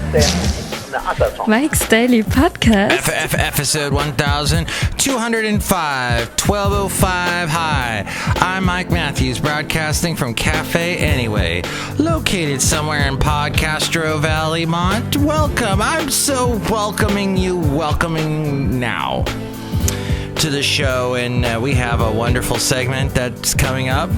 Mike's Daily Podcast. Episode 1205, 1205 high. I'm Mike Matthews, broadcasting from Cafe Anyway, located somewhere in Podcastro Valley, Mont. Welcome. I'm so welcoming now to the show, and we have a wonderful segment that's coming up,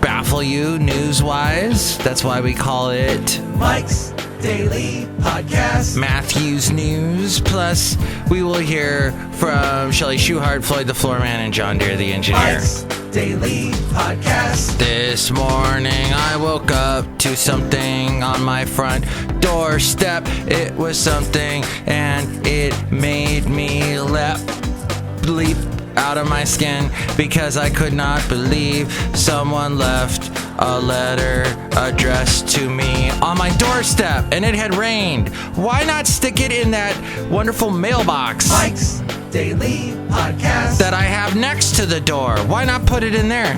Baffle You News-wise. That's why we call it Mike's Daily Podcast. Matthews News. Plus, we will hear from Chely Shoehart, Floyd the Floorman, and John Deere the Engineer. Mike's Daily Podcast. This morning, I woke up to something on my front doorstep. It was something, and it made me leap out of my skin because I could not believe someone left a letter addressed to me on my doorstep, and it had rained. Why not stick it in that wonderful mailbox Mike's Daily Podcast that I have next to the door? Why not put it in there?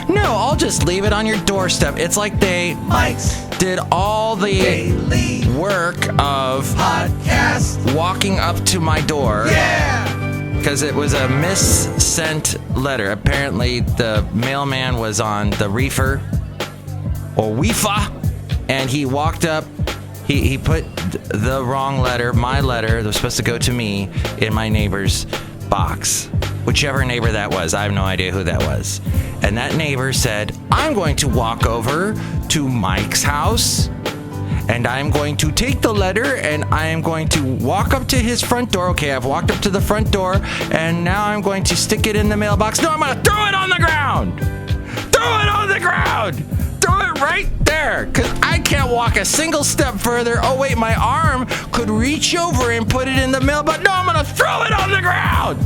No, I'll just leave it on your doorstep. It's like they did all the Daily work of Podcast walking up to my door. Yeah! Because it was a mis-sent letter. Apparently, the mailman was on the reefer or weefa, and he walked up. He put the wrong letter, my letter that was supposed to go to me, in my neighbor's box. Whichever neighbor that was. I have no idea who that was. And that neighbor said, I'm going to walk over to Mike's house, and I'm going to take the letter, and I am going to walk up to his front door. Okay, I've walked up to the front door, and now I'm going to stick it in the mailbox. No, I'm going to throw it on the ground. Throw it on the ground. Throw it right there, because I can't walk a single step further. Oh, wait, my arm could reach over and put it in the mailbox. No, I'm going to throw it on the ground.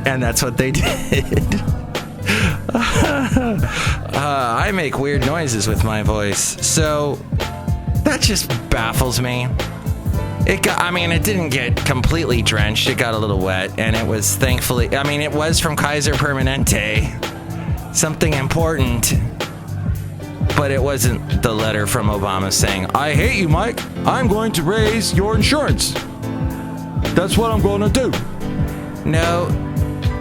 And that's what they did. I make weird noises with my voice, so that just baffles me. It didn't get completely drenched. It got a little wet, and it was thankfully, it was from Kaiser Permanente, something important, but it wasn't the letter from Obama saying, I hate you, Mike. I'm going to raise your insurance. That's what I'm going to do. No.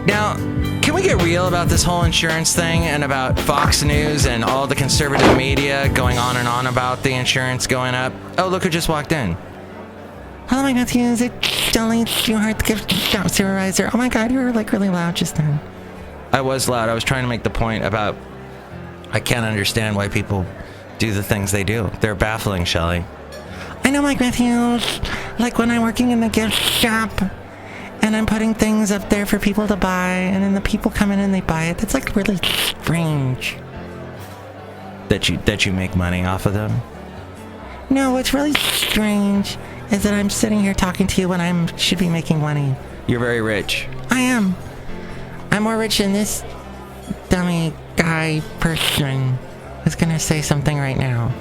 Now, can we get real about this whole insurance thing and about Fox News and all the conservative media going on and on about the insurance going up? Oh, look who just walked in. Hello, my Matthews. It's Chely Shoehart, the gift shop supervisor. Oh my God, you were really loud just then. I was loud. I was trying to make the point about I can't understand why people do the things they do. They're baffling, Chely. I know, Mike Matthews. Like when I'm working in the gift shop, and I'm putting things up there for people to buy, and then the people come in and they buy it. That's really strange. That you make money off of them? No, what's really strange is that I'm sitting here talking to you when I should be making money. You're very rich. I am. I'm more rich than this dummy guy person who's gonna say something right now.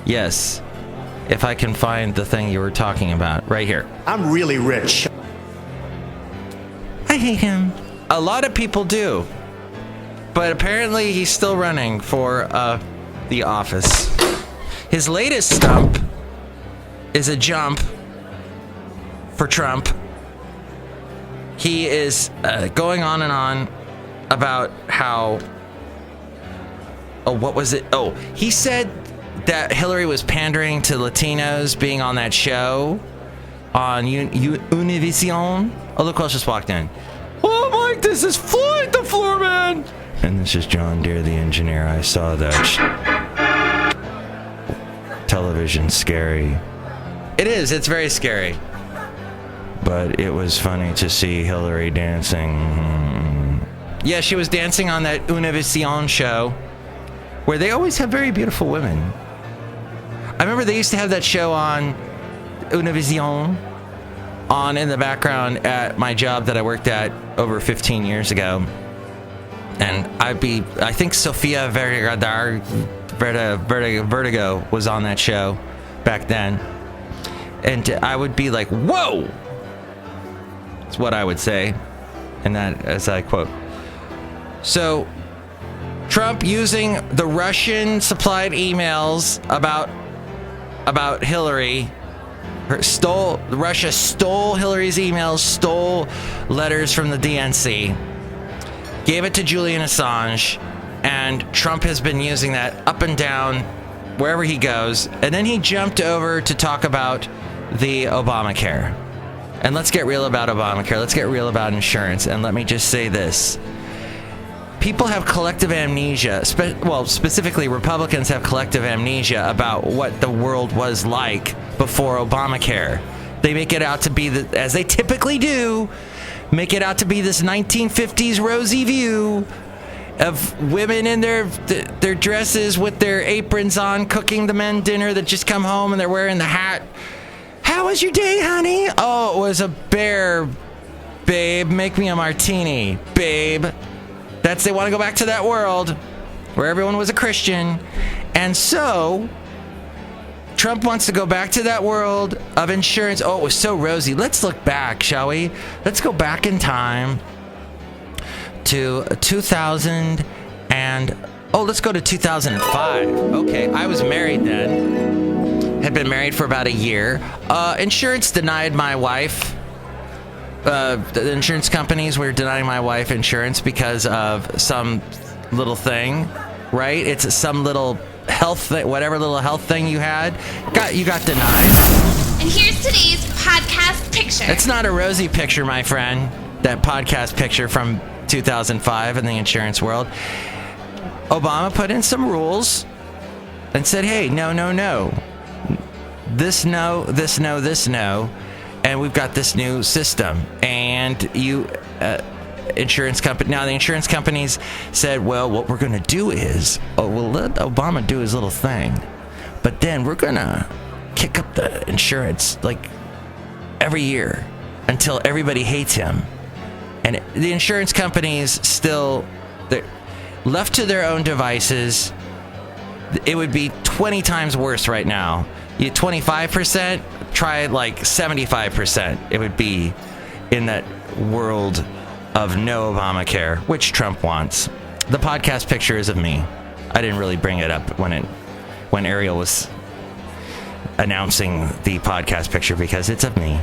Yes. If I can find the thing you were talking about. Right here. I'm really rich. I hate him. A lot of people do. But apparently he's still running for the office. His latest stump is a jump for Trump. He is going on and on about how... Oh, what was it? Oh, he said that Hillary was pandering to Latinos being on that show on Univision. Oh, look who else just walked in. Oh, Mike, this is Floyd the Floorman. And this is John Deere the Engineer. I saw that. Television's scary. It is. It's very scary. But it was funny to see Hillary dancing. Yeah, she was dancing on that Univision show where they always have very beautiful women. I remember they used to have that show on Univision on in the background at my job that I worked at over 15 years ago. And I think Sofia Vertigo was on that show back then. And I would be like, whoa! That's what I would say. And that, as I quote. So, Trump using the Russian supplied emails about about Hillary. Russia stole Hillary's emails, stole letters from the DNC, gave it to Julian Assange, and Trump has been using that up and down wherever he goes. And then he jumped over to talk about the Obamacare. And let's get real about Obamacare. Let's get real about insurance. And let me just say this. People have collective amnesia. Specifically, Republicans have collective amnesia about what the world was like before Obamacare. They make it out to be, as they typically do, make it out to be this 1950s rosy view of women in their dresses with their aprons on, cooking the men dinner that just come home and they're wearing the hat. How was your day, honey? Oh, it was a bear, babe. Make me a martini, babe. They want to go back to that world where everyone was a Christian. And so Trump wants to go back to that world of insurance. Oh, it was so rosy. Let's look back, shall we? Let's go back in time to 2000 and... Oh, let's go to 2005. Okay, I was married then. Had been married for about a year. Insurance denied my wife. The insurance companies were denying my wife insurance because of some little thing, right? It's some little health thing, whatever little health thing you had. You got denied. And here's today's podcast picture. It's not a rosy picture, my friend. That podcast picture from 2005 in the insurance world. Obama put in some rules and said, hey, no. This no, this no, this no. And we've got this new system. And insurance company. Now, the insurance companies said, well, what we're going to do is, we'll let Obama do his little thing. But then we're going to kick up the insurance like every year until everybody hates him. And the insurance companies still, they're left to their own devices. It would be 20 times worse right now. You 25%, try like 75%. It would be in that world of no Obamacare, which Trump wants. The podcast picture is of me. I didn't really bring it up when Ariel was announcing the podcast picture because it's of me.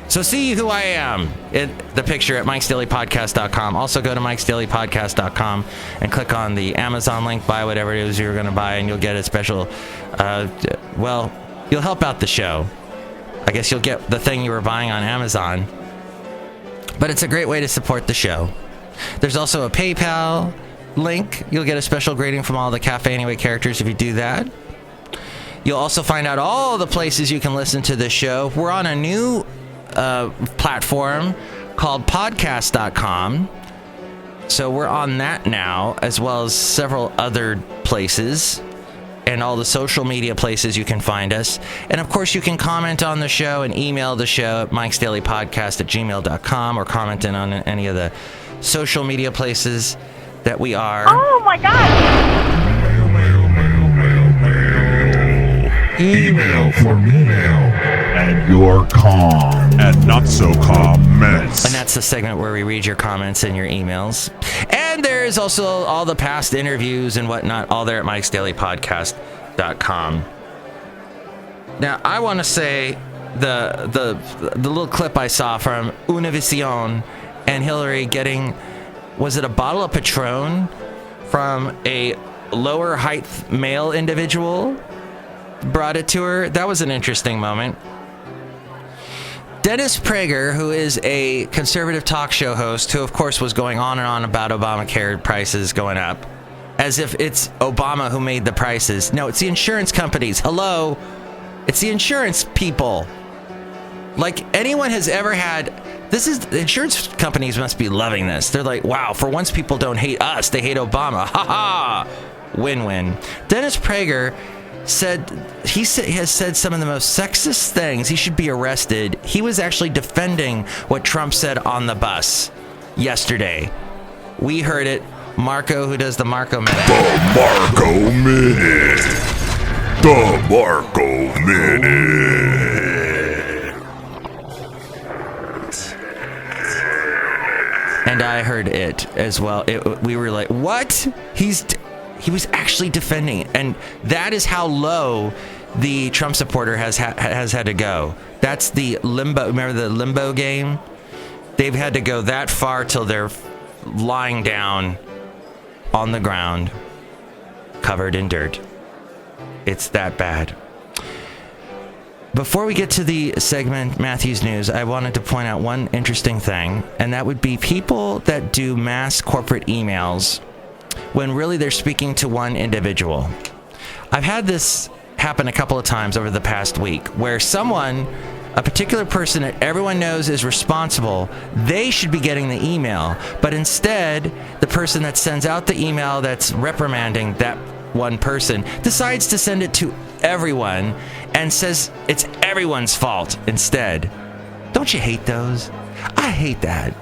So see who I am in the picture at mikesdailypodcast.com. Also go to mikesdailypodcast.com and click on the Amazon link, buy whatever it is you're going to buy, and you'll get a special, you'll help out the show. I guess you'll get the thing you were buying on Amazon. But it's a great way to support the show. There's also a PayPal link. You'll get a special greeting from all the Cafe Anyway characters if you do that. You'll also find out all the places you can listen to this show. We're on a new platform called podcast.com. So we're on that now, as well as several other places and all the social media places you can find us. And of course, you can comment on the show and email the show at mikesdailypodcast@gmail.com or comment in on any of the social media places that we are. Oh my God! Email for mail and your and not so comments. And that's the segment where we read your comments and your emails. And there's also all the past interviews and whatnot, all there at mikesdailypodcast.com. Now, I want to say the little clip I saw from Univision and Hillary getting, was it a bottle of Patron from a lower height male individual? Brought it to her. That was an interesting moment. Dennis Prager, who is a conservative talk show host, who of course was going on and on about Obamacare prices going up, as if it's Obama who made the prices. No, it's the insurance companies. Hello? It's the insurance people. Like anyone has ever had, the insurance companies must be loving this. They're like, wow, for once people don't hate us, they hate Obama. Ha ha! Win-win. Dennis Prager has said some of the most sexist things. He should be arrested. He was actually defending what Trump said on the bus yesterday. We heard it. Marco, who does the Marco Minute. The Marco Minute. The Marco Minute. And I heard it as well. We were like, what? He was actually defending it. And that is how low the Trump supporter has had to go. That's the limbo. Remember the limbo game? They've had to go that far till they're lying down on the ground, covered in dirt. It's that bad. Before we get to the segment Matthew's News, I wanted to point out one interesting thing, and that would be people that do mass corporate emails when really they're speaking to one individual. I've had this happen a couple of times over the past week where someone, a particular person that everyone knows is responsible, they should be getting the email, but instead the person that sends out the email that's reprimanding that one person decides to send it to everyone and says it's everyone's fault instead. Don't you hate those? I hate that.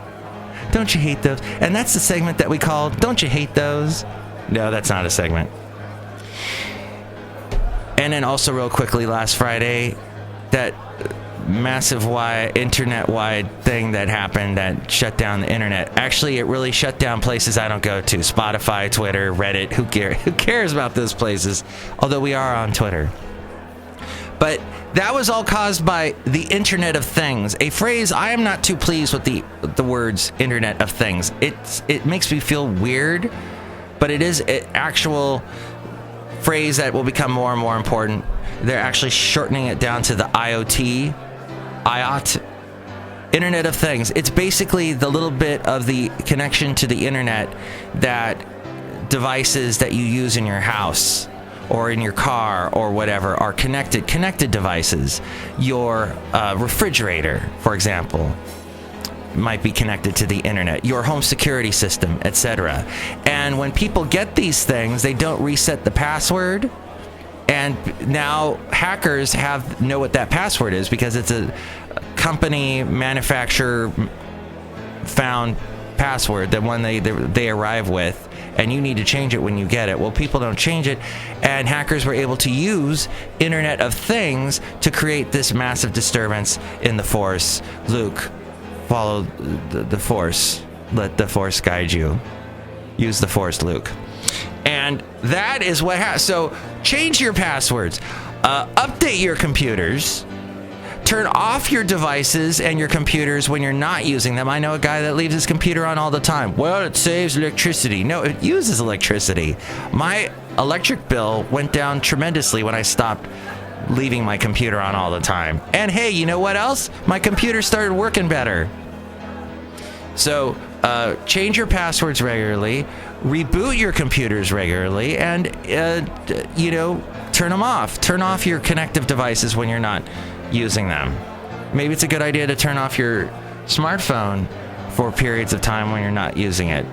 Don't you hate those? And that's the segment that we call Don't You Hate Those? No, that's not a segment. And then also real quickly, last Friday, that massive internet-wide thing that happened that shut down the internet. Actually, it really shut down places I don't go to. Spotify, Twitter, Reddit. Who cares about those places? Although we are on Twitter. But that was all caused by the Internet of Things, a phrase I am not too pleased with the words Internet of Things. It makes me feel weird, but it is an actual phrase that will become more and more important. They're actually shortening it down to the IoT, Internet of Things. It's basically the little bit of the connection to the internet that devices that you use in your house or in your car or whatever are connected devices. Your refrigerator, for example, might be connected to the internet, your home security system, etc. And when people get these things, they don't reset the password. And now hackers know what that password is because it's a company manufacturer found password, the one they arrive with, and you need to change it when you get it. Well, people don't change it, and hackers were able to use Internet of Things to create this massive disturbance in the Force. Luke, follow the Force. Let the Force guide you. Use the Force, Luke. And that is what so change your passwords, update your computers, turn off your devices and your computers when you're not using them. I know a guy that leaves his computer on all the time. Well, it saves electricity. No, it uses electricity. My electric bill went down tremendously when I stopped leaving my computer on all the time. And hey, you know what else? My computer started working better. So change your passwords regularly, reboot your computers regularly, and turn them off. Turn off your connective devices when you're not using them. Maybe it's a good idea to turn off your smartphone for periods of time when you're not using it.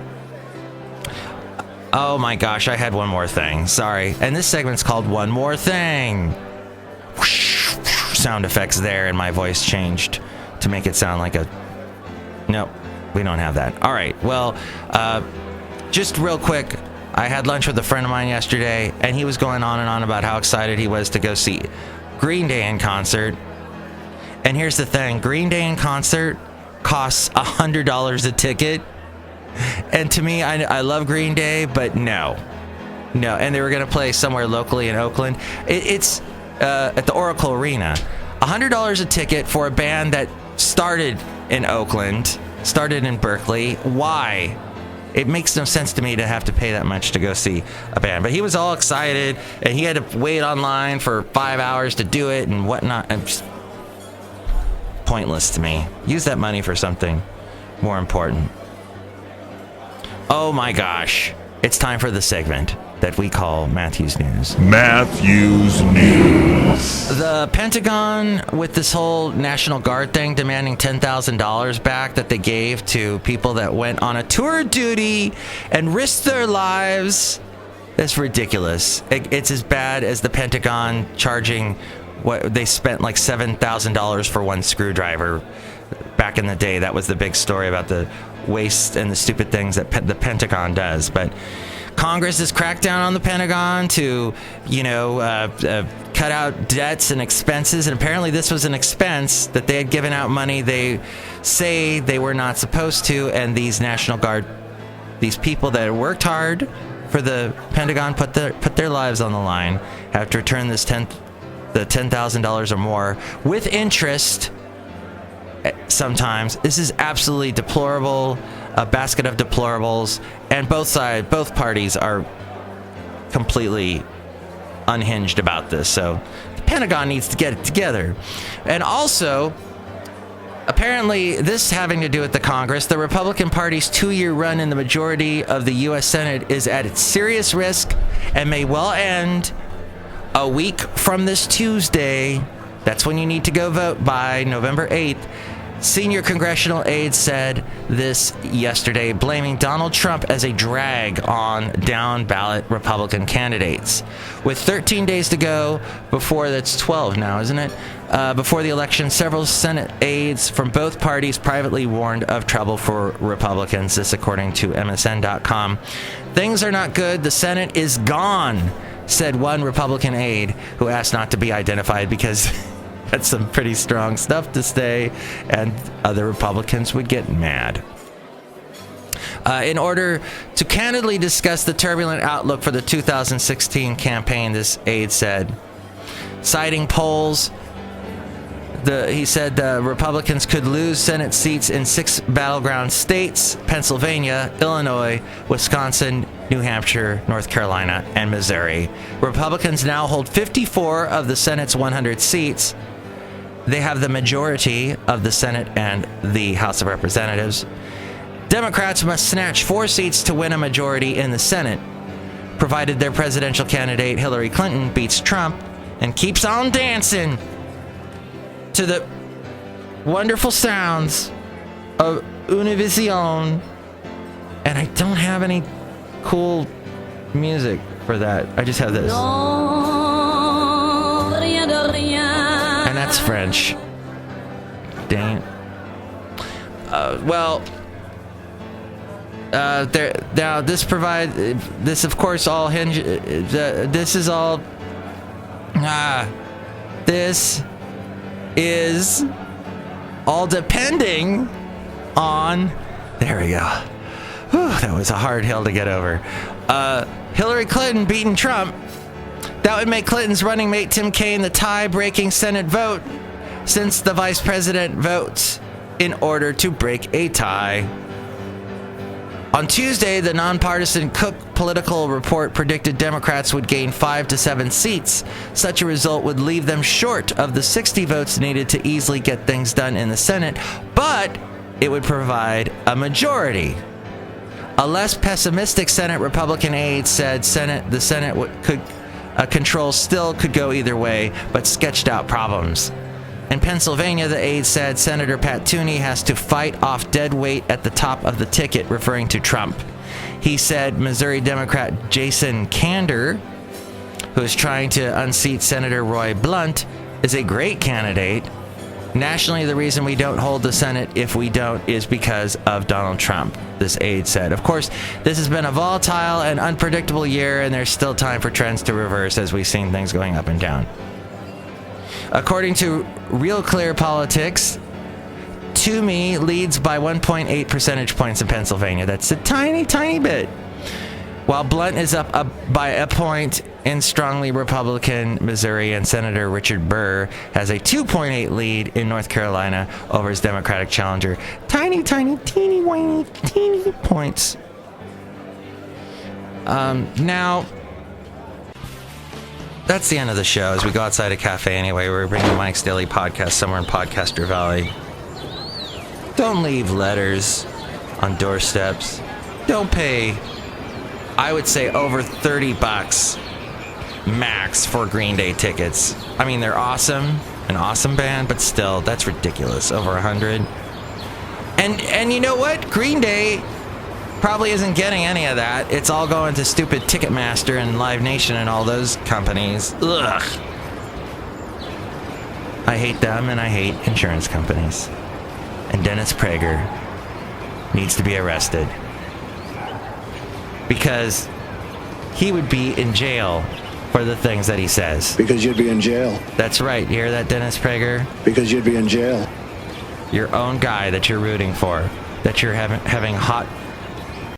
Oh my gosh, I had one more thing. Sorry. And this segment's called One More Thing. Sound effects there, and my voice changed to make it sound like a... Nope, we don't have that. All right, well, just real quick, I had lunch with a friend of mine yesterday, and he was going on and on about how excited he was to go see Green Day in concert. And here's the thing, Green Day in concert costs $100 a ticket. And to me, I love Green Day, but no. And they were going to play somewhere locally in Oakland. It's at the Oracle Arena. $100 a ticket for a band that started in Oakland, started in Berkeley. Why? It makes no sense to me to have to pay that much to go see a band. But he was all excited, and he had to wait online for 5 hours to do it and whatnot. Just pointless to me. Use that money for something more important. Oh my gosh. It's time for the segment that we call Matthew's News. Matthew's News. The Pentagon, with this whole National Guard thing, demanding $10,000 back that they gave to people that went on a tour of duty and risked their lives. That's ridiculous. It's as bad as the Pentagon charging what they spent like $7,000 for one screwdriver back in the day. That was the big story about the waste and the stupid things that the Pentagon does. But Congress has cracked down on the Pentagon to, cut out debts and expenses. And apparently this was an expense that they had given out money they say they were not supposed to. And these National Guard, these people that worked hard for the Pentagon, put their lives on the line, have to return this the $10,000 or more, with interest sometimes. This is absolutely deplorable, a basket of deplorables, and both parties are completely unhinged about this. So the Pentagon needs to get it together. And also, apparently, this having to do with the Congress, the Republican Party's 2-year run in the majority of the U.S. Senate is at serious risk and may well end a week from this Tuesday. That's when you need to go vote, by November 8th. Senior congressional aides said this yesterday, blaming Donald Trump as a drag on down-ballot Republican candidates. With 13 days to go before, that's 12 now, isn't it? Before the election, several Senate aides from both parties privately warned of trouble for Republicans, this according to MSN.com. Things are not good. The Senate is gone, said one Republican aide who asked not to be identified because that's some pretty strong stuff to say, and other Republicans would get mad. In order to candidly discuss the turbulent outlook for the 2016 campaign, this aide said, citing polls, he said the Republicans could lose Senate seats in 6 battleground states: Pennsylvania, Illinois, Wisconsin, New Hampshire, North Carolina, and Missouri. Republicans now hold 54 of the Senate's 100 seats. They have the majority of the Senate and the House of Representatives. Democrats must snatch 4 seats to win a majority in the Senate, provided their presidential candidate Hillary Clinton beats Trump and keeps on dancing to the wonderful sounds of Univision. And I don't have any cool music for that. I just have this. And that's French. Dang it. Now this of course all this is all depending on, there we go. Whew, that was a hard hill to get over. Hillary Clinton beating Trump. That would make Clinton's running mate Tim Kaine the tie-breaking Senate vote, since the vice president votes in order to break a tie. On Tuesday, the nonpartisan Cook Political Report predicted Democrats would gain 5 to 7 seats. Such a result would leave them short of the 60 votes needed to easily get things done in the Senate, but it would provide a majority. A less pessimistic Senate Republican aide said the Senate could control still could go either way, but sketched out problems. In Pennsylvania, the aide said Senator Pat Toomey has to fight off dead weight at the top of the ticket, referring to Trump. He said Missouri Democrat Jason Kander, who is trying to unseat Senator Roy Blunt, is a great candidate. Nationally, the reason we don't hold the Senate if we don't is because of Donald Trump, this aide said. Of course, this has been a volatile and unpredictable year, and there's still time for trends to reverse as we've seen things going up and down. According to Real Clear Politics, Toomey leads by 1.8 percentage points in Pennsylvania. That's a tiny, tiny bit. While Blunt is up by a point in strongly Republican Missouri, and Senator Richard Burr has a 2.8 lead in North Carolina over his Democratic challenger. Tiny, tiny, teeny, whiny, teeny points. Now, that's the end of the show. As we go outside a cafe anyway, we're bringing Mike's Daily Podcast somewhere in Podcaster Valley. Don't leave letters on doorsteps. Don't pay, I would say, over $30 max for Green Day tickets. I mean, they're awesome, an awesome band, but still, that's ridiculous. Over 100. And you know what? Green Day probably isn't getting any of that. It's all going to stupid Ticketmaster and Live Nation and all those companies. Ugh. I hate them, and I hate insurance companies. And Dennis Prager needs to be arrested, because he would be in jail for the things that he says. Because you'd be in jail. That's right. You hear that, Dennis Prager? Because you'd be in jail. Your own guy that you're rooting for, that you're having hot